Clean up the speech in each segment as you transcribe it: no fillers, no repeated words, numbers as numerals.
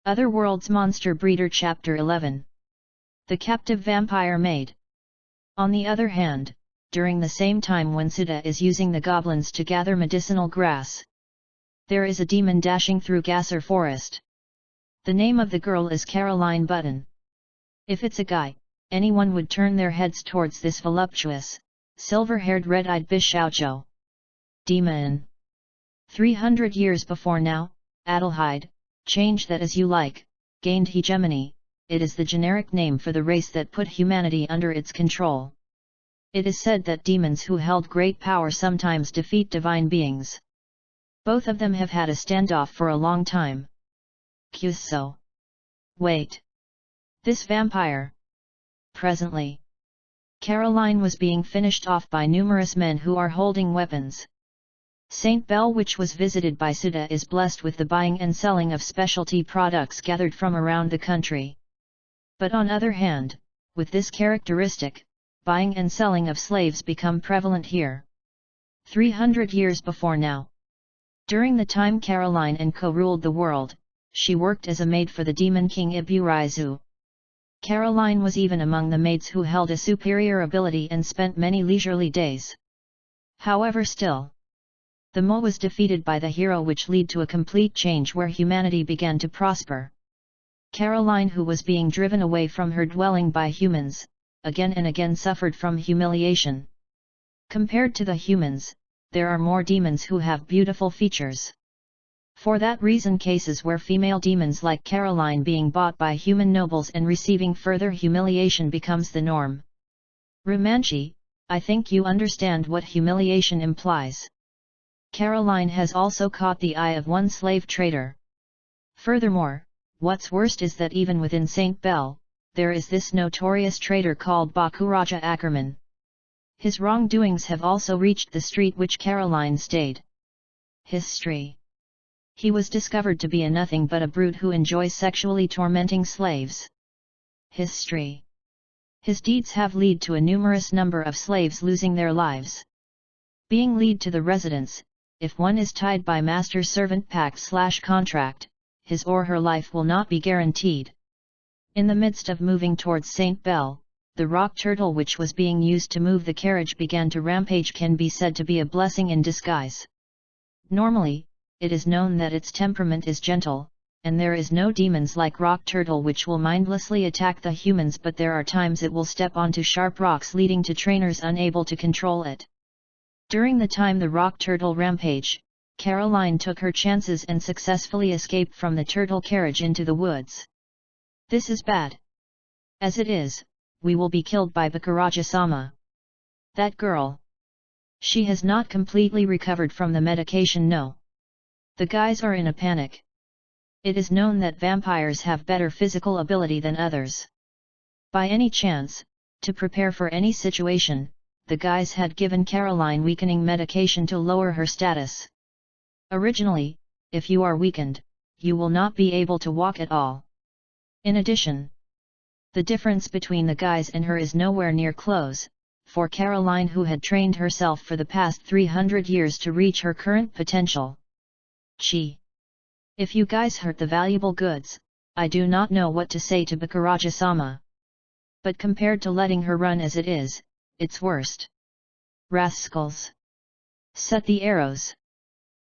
Otherworld's Monster Breeder Chapter 11. The Captive Vampire Maid. On the other hand, during the same time when Sita is using the goblins to gather medicinal grass, there is a demon dashing through Gasser Forest. The name of the girl is Caroline Button. If it's a guy, anyone would turn their heads towards this voluptuous, silver-haired red-eyed Bishoucho. Demon. 300 years before now, Adelheid, change that as you like, gained hegemony. It is the generic name for the race that put humanity under its control. It is said that demons who held great power sometimes defeat divine beings. Both of them have had a standoff for a long time. So. Wait. This vampire. Presently, Caroline was being finished off by numerous men who are holding weapons. St. Bell, which was visited by Sita, is blessed with the buying and selling of specialty products gathered from around the country. But on other hand, with this characteristic, buying and selling of slaves become prevalent here. 300 years before now. During the time Caroline and Co ruled the world, she worked as a maid for the demon king Iburaizu. Caroline was even among the maids who held a superior ability and spent many leisurely days. However, still, the Mo was defeated by the hero, which led to a complete change where humanity began to prosper. Caroline, who was being driven away from her dwelling by humans, again and again suffered from humiliation. Compared to the humans, there are more demons who have beautiful features. For that reason, cases where female demons like Caroline being bought by human nobles and receiving further humiliation becomes the norm. Rumanchi, I think you understand what humiliation implies. Caroline has also caught the eye of one slave trader. Furthermore, what's worst is that even within St. Bell, there is this notorious trader called Bakuraja Ackerman. His wrongdoings have also reached the street which Caroline stayed. History. He was discovered to be a nothing but a brute who enjoys sexually tormenting slaves. History. His deeds have led to a numerous number of slaves losing their lives. Being led to the residence, if one is tied by master-servant pact/contract, his or her life will not be guaranteed. In the midst of moving towards St. Bell, the rock turtle which was being used to move the carriage began to rampage, can be said to be a blessing in disguise. Normally, it is known that its temperament is gentle, and there is no demons like rock turtle which will mindlessly attack the humans, but there are times it will step onto sharp rocks, leading to trainers unable to control it. During the time the rock turtle rampage, Caroline took her chances and successfully escaped from the turtle carriage into the woods. This is bad. As it is, we will be killed by Bakuraja-sama. That girl. She has not completely recovered from the medication. No. The guys are in a panic. It is known that vampires have better physical ability than others. By any chance, to prepare for any situation, the guys had given Caroline weakening medication to lower her status. Originally, if you are weakened, you will not be able to walk at all. In addition, the difference between the guys and her is nowhere near close, for Caroline, who had trained herself for the past 300 years to reach her current potential. Chi. If you guys hurt the valuable goods, I do not know what to say to Bakuraja-sama. But compared to letting her run as it is, it's worst. Rascals. Set the arrows.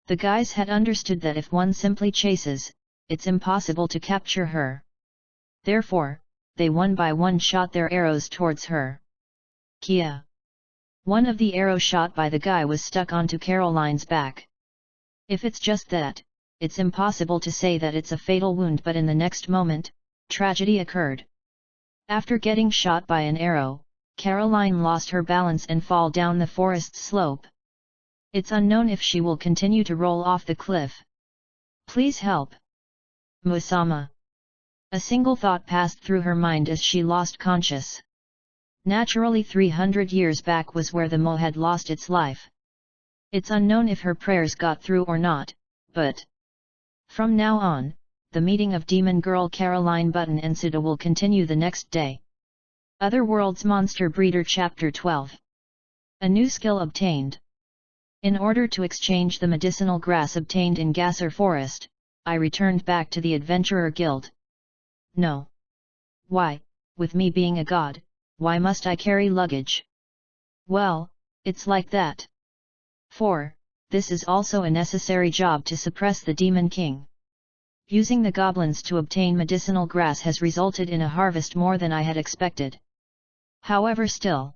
The guys had understood that if one simply chases, it's impossible to capture her. Therefore, they one by one shot their arrows towards her. Kia. One of the arrows shot by the guy was stuck onto Caroline's back. If it's just that, it's impossible to say that it's a fatal wound, but in the next moment, tragedy occurred. After getting shot by an arrow, Caroline lost her balance and fall down the forest slope. It's unknown if she will continue to roll off the cliff. Please help. Musama. A single thought passed through her mind as she lost conscious. Naturally, 300 years back was where the Mo had lost its life. It's unknown if her prayers got through or not, but from now on, the meeting of demon girl Caroline Button and Sita will continue the next day. Otherworld's Monster Breeder Chapter 12. A new skill obtained. In order to exchange the medicinal grass obtained in Gasser Forest, I returned back to the Adventurer Guild. No. Why, with me being a god, why must I carry luggage? Well, it's like that. 4. This is also a necessary job to suppress the Demon King. Using the goblins to obtain medicinal grass has resulted in a harvest more than I had expected. However, still,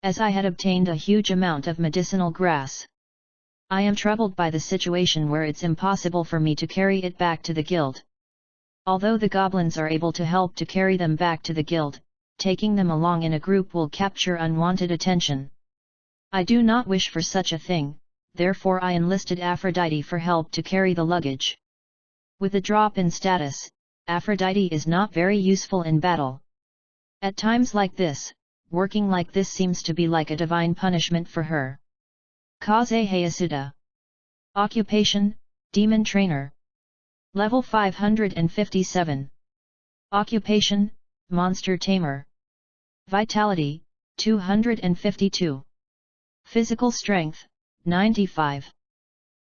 as I had obtained a huge amount of medicinal grass, I am troubled by the situation where it's impossible for me to carry it back to the guild. Although the goblins are able to help to carry them back to the guild, taking them along in a group will capture unwanted attention. I do not wish for such a thing, therefore I enlisted Aphrodite for help to carry the luggage. With a drop in status, Aphrodite is not very useful in battle. At times like this, working like this seems to be like a divine punishment for her. Kaze Hayasuda. Occupation, Demon Trainer. Level 557. Occupation, Monster Tamer. Vitality, 252. Physical Strength, 95.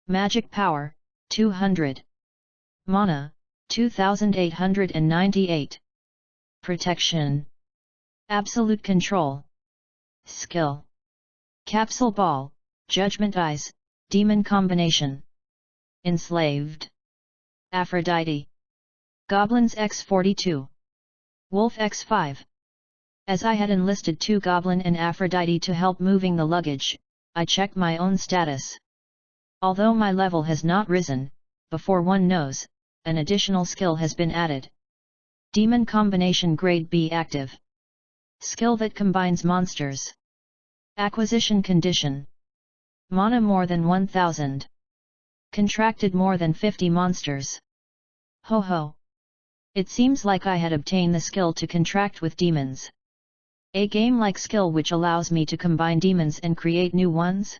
Magic Power, 200. Mana, 2898. Protection. Absolute Control. Skill. Capsule Ball, Judgment Eyes, Demon Combination. Enslaved. Aphrodite. Goblins x42. Wolf x5. As I had enlisted 2 Goblin and Aphrodite to help moving the luggage, I checked my own status. Although my level has not risen, before one knows, an additional skill has been added. Demon Combination Grade B active. Skill that combines monsters. Acquisition condition. Mana more than 1000. Contracted more than 50 monsters. Ho ho! It seems like I had obtained the skill to contract with demons. A game-like skill which allows me to combine demons and create new ones?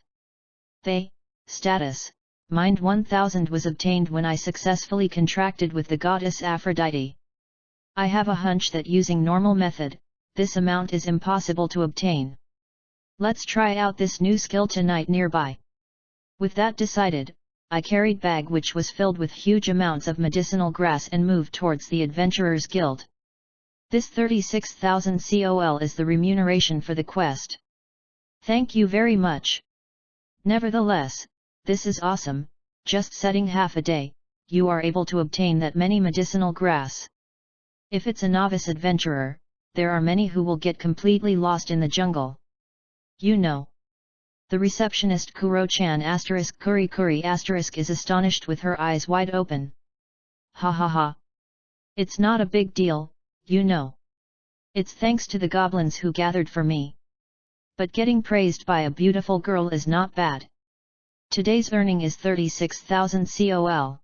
Status, Mind 1000 was obtained when I successfully contracted with the goddess Aphrodite. I have a hunch that using normal method, this amount is impossible to obtain. Let's try out this new skill tonight nearby. With that decided, I carried bag which was filled with huge amounts of medicinal grass and moved towards the Adventurers Guild. This 36,000 COL is the remuneration for the quest. Thank you very much. Nevertheless, this is awesome, just setting half a day, you are able to obtain that many medicinal grass. If it's a novice adventurer, there are many who will get completely lost in the jungle. You know. The receptionist Kuro-chan *Kuri is astonished with her eyes wide open. Ha ha ha. It's not a big deal, you know. It's thanks to the goblins who gathered for me. But getting praised by a beautiful girl is not bad. Today's earning is 36,000 COL.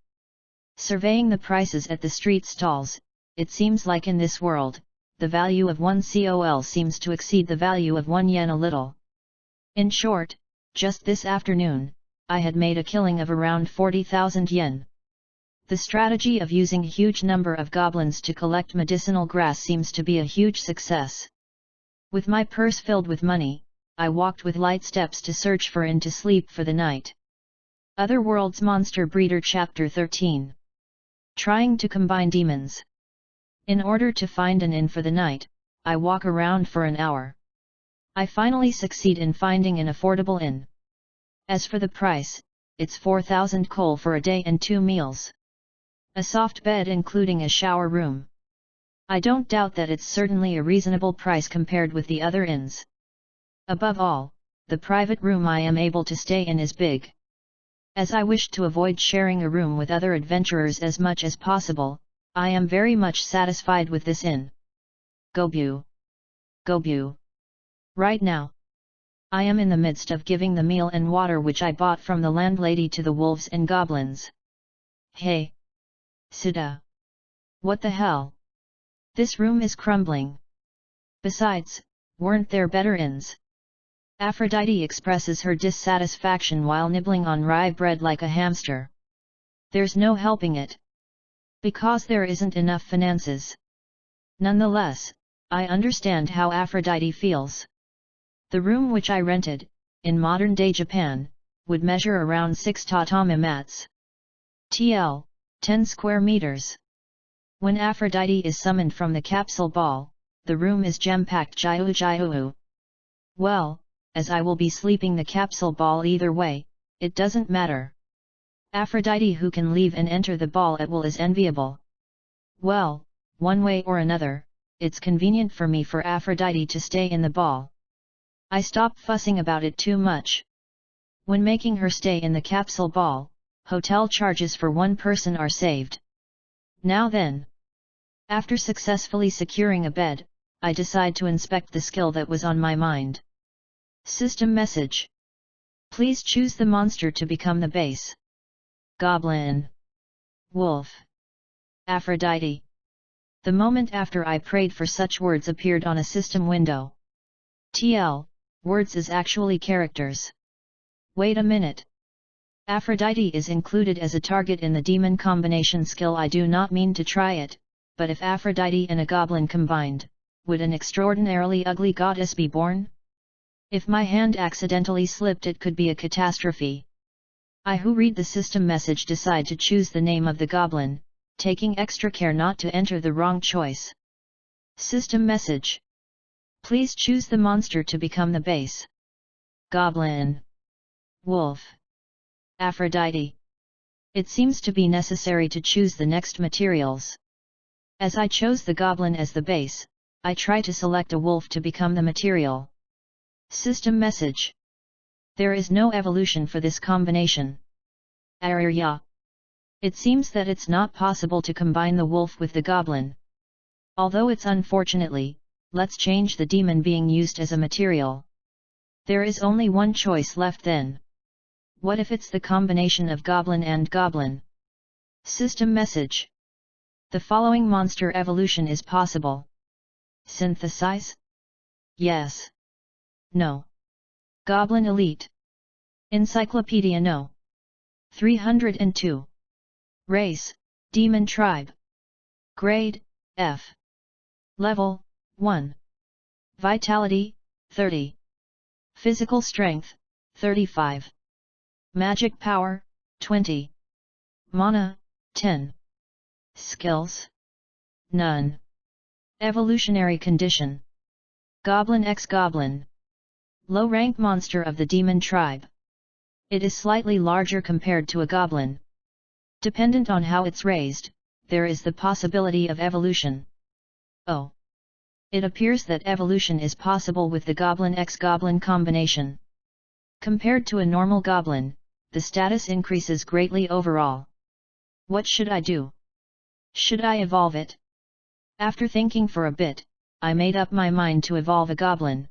Surveying the prices at the street stalls, it seems like in this world, the value of 1 COL seems to exceed the value of 1 yen a little. In short, just this afternoon, I had made a killing of around 40,000 yen. The strategy of using a huge number of goblins to collect medicinal grass seems to be a huge success. With my purse filled with money, I walked with light steps to search for inn to sleep for the night. Otherworld's Monster Breeder Chapter 13. Trying to combine demons. In order to find an inn for the night, I walk around for an hour. I finally succeed in finding an affordable inn. As for the price, it's 4,000 coal for a day and 2 meals. A soft bed including a shower room. I don't doubt that it's certainly a reasonable price compared with the other inns. Above all, the private room I am able to stay in is big. As I wished to avoid sharing a room with other adventurers as much as possible, I am very much satisfied with this inn. Gobu. Gobu. Right now, I am in the midst of giving the meal and water which I bought from the landlady to the wolves and goblins. Hey! Suda! What the hell? This room is crumbling. Besides, weren't there better inns? Aphrodite expresses her dissatisfaction while nibbling on rye bread like a hamster. There's no helping it. Because there isn't enough finances. Nonetheless, I understand how Aphrodite feels. The room which I rented, in modern-day Japan, would measure around 6 tatami mats. TL, 10 square meters. When Aphrodite is summoned from the capsule ball, the room is jam-packed. Jiu. Well, as I will be sleeping the capsule ball either way, it doesn't matter. Aphrodite who can leave and enter the ball at will is enviable. Well, one way or another, it's convenient for me for Aphrodite to stay in the ball. I stop fussing about it too much. When making her stay in the capsule ball, hotel charges for one person are saved. Now then. After successfully securing a bed, I decide to inspect the skill that was on my mind. System message. Please choose the monster to become the base. Goblin. Wolf. Aphrodite. The moment after I prayed for such words appeared on a system window. TL, words is actually characters. Wait a minute. Aphrodite is included as a target in the demon combination skill. I do not mean to try it, but if Aphrodite and a goblin combined, would an extraordinarily ugly goddess be born? If my hand accidentally slipped, it could be a catastrophe. I who read the system message decide to choose the name of the goblin, taking extra care not to enter the wrong choice. System message. Please choose the monster to become the base. Goblin. Wolf. Aphrodite. It seems to be necessary to choose the next materials. As I chose the goblin as the base, I try to select a wolf to become the material. System message. There is no evolution for this combination. Arya. It seems that it's not possible to combine the wolf with the goblin. Although it's unfortunately, let's change the demon being used as a material. There is only one choice left then. What if it's the combination of goblin and goblin? System message. The following monster evolution is possible. Synthesize? Yes. No. Goblin Elite. Encyclopedia No. 302. Race, Demon Tribe. Grade, F. Level, 1. Vitality, 30. Physical Strength, 35. Magic Power, 20. Mana, 10. Skills? None. Evolutionary Condition. Goblin x Goblin. Low-rank monster of the demon tribe. It is slightly larger compared to a goblin. Dependent on how it's raised, there is the possibility of evolution. Oh. It appears that evolution is possible with the Goblin x Goblin combination. Compared to a normal goblin, the status increases greatly overall. What should I do? Should I evolve it? After thinking for a bit, I made up my mind to evolve a goblin.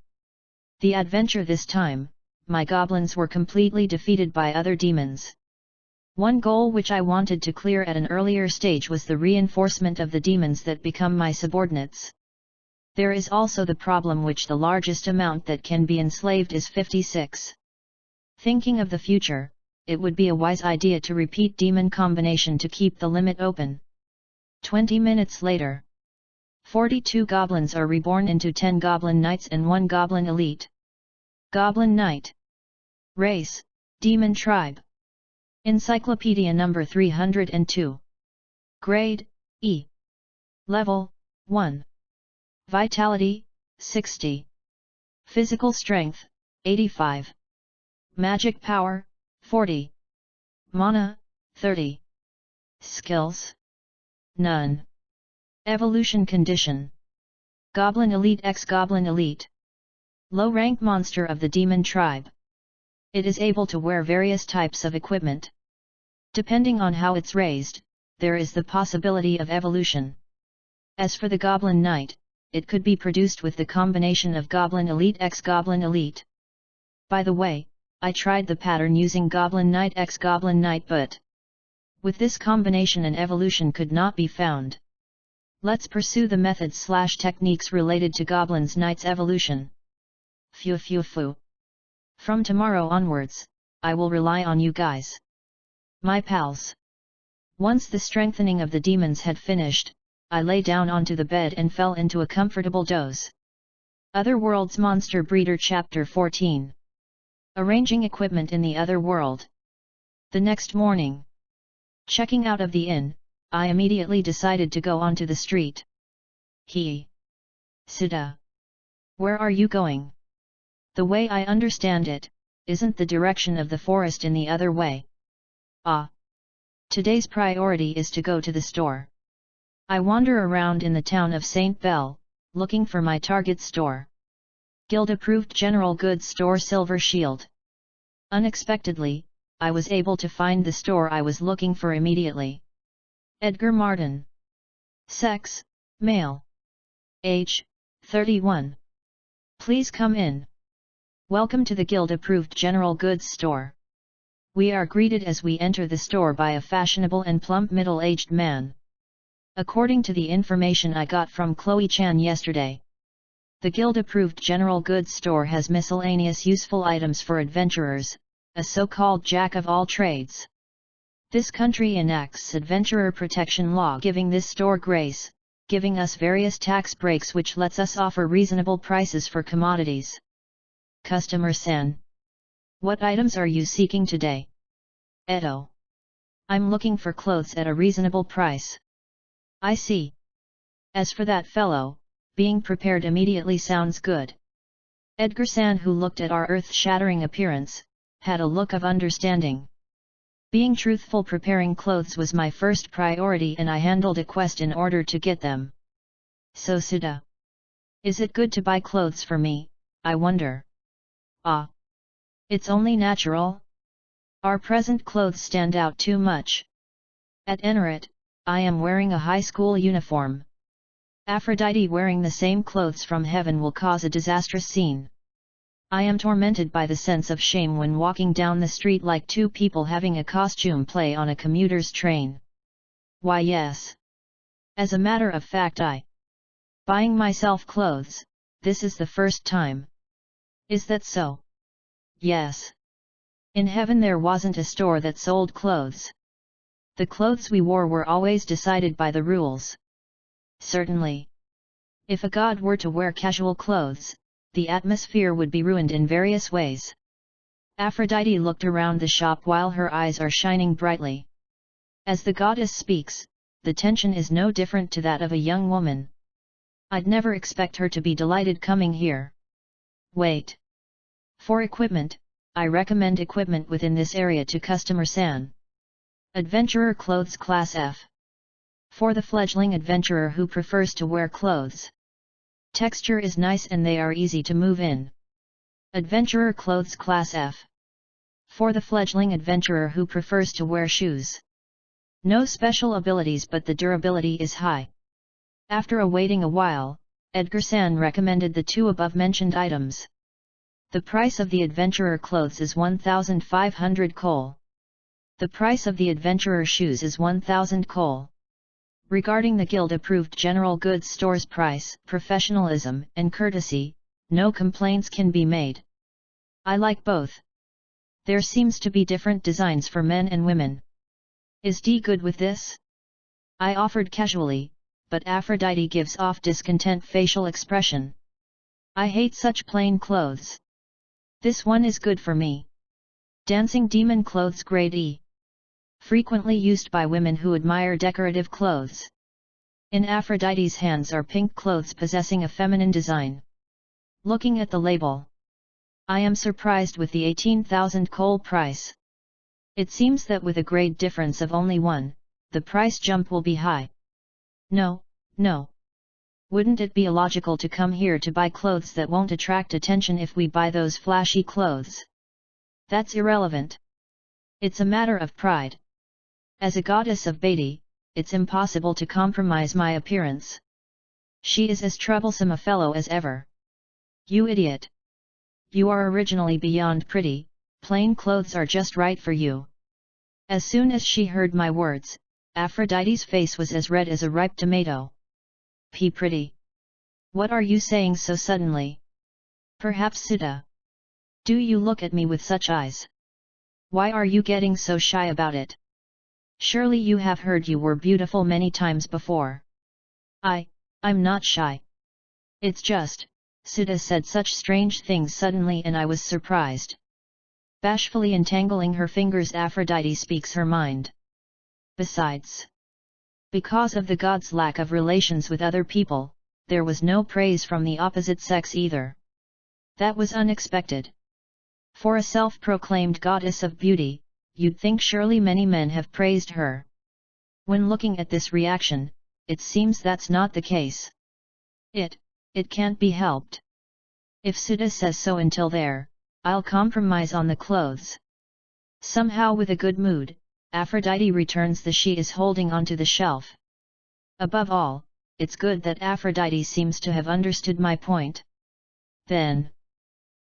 The adventure this time, my goblins were completely defeated by other demons. One goal which I wanted to clear at an earlier stage was the reinforcement of the demons that become my subordinates. There is also the problem which the largest amount that can be enslaved is 56. Thinking of the future, it would be a wise idea to repeat demon combination to keep the limit open. 20 minutes later. 42 goblins are reborn into 10 goblin knights and 1 goblin elite. Goblin Knight. Race, Demon Tribe. Encyclopedia number 302. Grade, E. Level, 1. Vitality, 60. Physical Strength, 85. Magic Power, 40. Mana, 30. Skills? None. Evolution Condition. Goblin Elite x Goblin Elite. Low-rank monster of the demon tribe. It is able to wear various types of equipment. Depending on how it's raised, there is the possibility of evolution. As for the Goblin Knight, it could be produced with the combination of Goblin Elite x Goblin Elite. By the way, I tried the pattern using Goblin Knight x Goblin Knight, but with this combination an evolution could not be found. Let's pursue the methods/techniques related to Goblins Knight's evolution. Phew. From tomorrow onwards, I will rely on you guys. My pals. Once the strengthening of the demons had finished, I lay down onto the bed and fell into a comfortable doze. Other Worlds Monster Breeder Chapter 14. Arranging equipment in the other world. The next morning. Checking out of the inn, I immediately decided to go onto the street. Sita. Where are you going? The way I understand it, isn't the direction of the forest in the other way. Ah. Today's priority is to go to the store. I wander around in the town of St. Bell, looking for my target store. Guild-approved general goods store Silver Shield. Unexpectedly, I was able to find the store I was looking for immediately. Edgar Martin. Sex, male. Age, 31. Please come in. Welcome to the Guild-approved general goods store. We are greeted as we enter the store by a fashionable and plump middle-aged man. According to the information I got from Chloe Chan yesterday, the Guild-approved general goods store has miscellaneous useful items for adventurers, a so-called jack of all trades. This country enacts adventurer protection law giving this store grace, giving us various tax breaks which lets us offer reasonable prices for commodities. Customer-san. What items are you seeking today? Edo. I'm looking for clothes at a reasonable price. I see. As for that fellow, being prepared immediately sounds good. Edgar-san, who looked at our earth-shattering appearance, had a look of understanding. Being truthful, preparing clothes was my first priority and I handled a quest in order to get them. So Sita. Is it good to buy clothes for me, I wonder? Ah. It's only natural. Our present clothes stand out too much. At Enerit, I am wearing a high school uniform. Aphrodite wearing the same clothes from heaven will cause a disastrous scene. I am tormented by the sense of shame when walking down the street like two people having a costume play on a commuter's train. Why yes. As a matter of fact, buying myself clothes, this is the first time. Is that so? Yes. In heaven there wasn't a store that sold clothes. The clothes we wore were always decided by the rules. Certainly. If a god were to wear casual clothes, the atmosphere would be ruined in various ways. Aphrodite looked around the shop while her eyes are shining brightly. As the goddess speaks, the tension is no different to that of a young woman. I'd never expect her to be delighted coming here. Wait. For equipment, I recommend equipment within this area to customer-san. Adventurer clothes class F. For the fledgling adventurer who prefers to wear clothes. Texture is nice and they are easy to move in. Adventurer clothes class F. For the fledgling adventurer who prefers to wear shoes. No special abilities but the durability is high. After awaiting a while, Edgar-san recommended the two above-mentioned items. The price of the adventurer clothes is 1,500 coal. The price of the adventurer shoes is 1,000 coal. Regarding the guild-approved general goods store's price, professionalism and courtesy, no complaints can be made. I like both. There seems to be different designs for men and women. Is D good with this? I offered casually, but Aphrodite gives off discontent facial expression. I hate such plain clothes. This one is good for me. Dancing demon clothes grade E. Frequently used by women who admire decorative clothes. In Aphrodite's hands are pink clothes possessing a feminine design. Looking at the label, I am surprised with the 18,000 coal price. It seems that with a grade difference of only 1, the price jump will be high. No. Wouldn't it be illogical to come here to buy clothes that won't attract attention if we buy those flashy clothes? That's irrelevant. It's a matter of pride. As a goddess of Beti, it's impossible to compromise my appearance. She is as troublesome a fellow as ever. You idiot! You are originally beyond pretty, plain clothes are just right for you. As soon as she heard my words, Aphrodite's face was as red as a ripe tomato. Pretty. What are you saying so suddenly? Perhaps Sita. Do you look at me with such eyes? Why are you getting so shy about it? Surely you have heard you were beautiful many times before. I'm not shy. It's just, Sita said such strange things suddenly and I was surprised. Bashfully entangling her fingers, Aphrodite speaks her mind. Besides, because of the god's lack of relations with other people, there was no praise from the opposite sex either. That was unexpected. For a self-proclaimed goddess of beauty, you'd think surely many men have praised her. When looking at this reaction, it seems that's not the case. It can't be helped. If Siddha says so until there, I'll compromise on the clothes. Somehow with a good mood, Aphrodite returns the she is holding onto the shelf. Above all, it's good that Aphrodite seems to have understood my point. Then,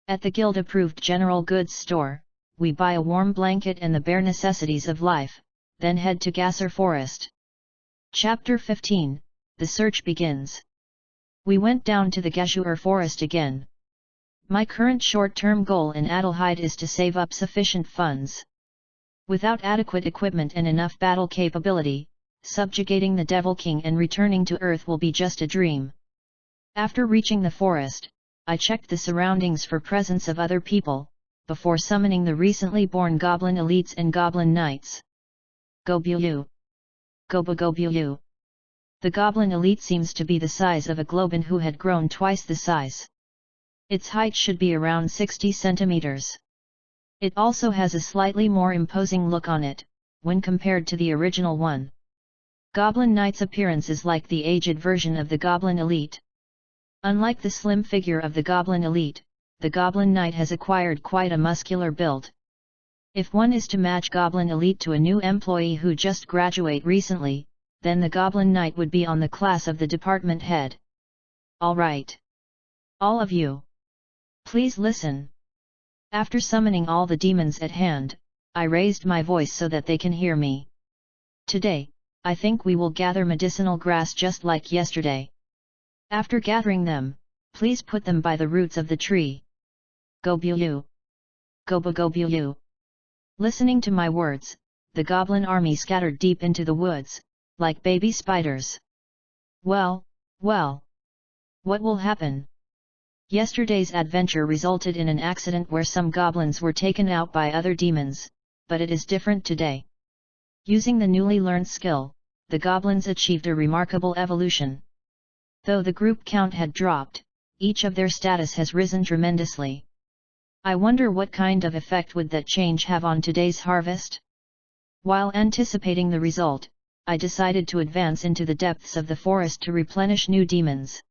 at the guild-approved general goods store, we buy a warm blanket and the bare necessities of life, then head to Gasser Forest. Chapter 15, The Search Begins. We went down to the Gashur Forest again. My current short-term goal in Adelheid is to save up sufficient funds. Without adequate equipment and enough battle capability, subjugating the Devil King and returning to Earth will be just a dream. After reaching the forest, I checked the surroundings for presence of other people, before summoning the recently born Goblin Elites and Goblin Knights. Gobuyu! Gobuyu! The Goblin Elite seems to be the size of a Globin who had grown twice the size. Its height should be around 60 centimeters. It also has a slightly more imposing look on it, when compared to the original one. Goblin Knight's appearance is like the aged version of the Goblin Elite. Unlike the slim figure of the Goblin Elite, the Goblin Knight has acquired quite a muscular build. If one is to match Goblin Elite to a new employee who just graduated recently, then the Goblin Knight would be on the class of the department head. Alright. All of you. Please listen. After summoning all the demons at hand, I raised my voice so that they can hear me. Today, I think we will gather medicinal grass just like yesterday. After gathering them, please put them by the roots of the tree. Gobuyu! Gobuyu! Listening to my words, the goblin army scattered deep into the woods, like baby spiders. Well. What will happen? Yesterday's adventure resulted in an accident where some goblins were taken out by other demons, but it is different today. Using the newly learned skill, the goblins achieved a remarkable evolution. Though the group count had dropped, each of their status has risen tremendously. I wonder what kind of effect would that change have on today's harvest? While anticipating the result, I decided to advance into the depths of the forest to replenish new demons.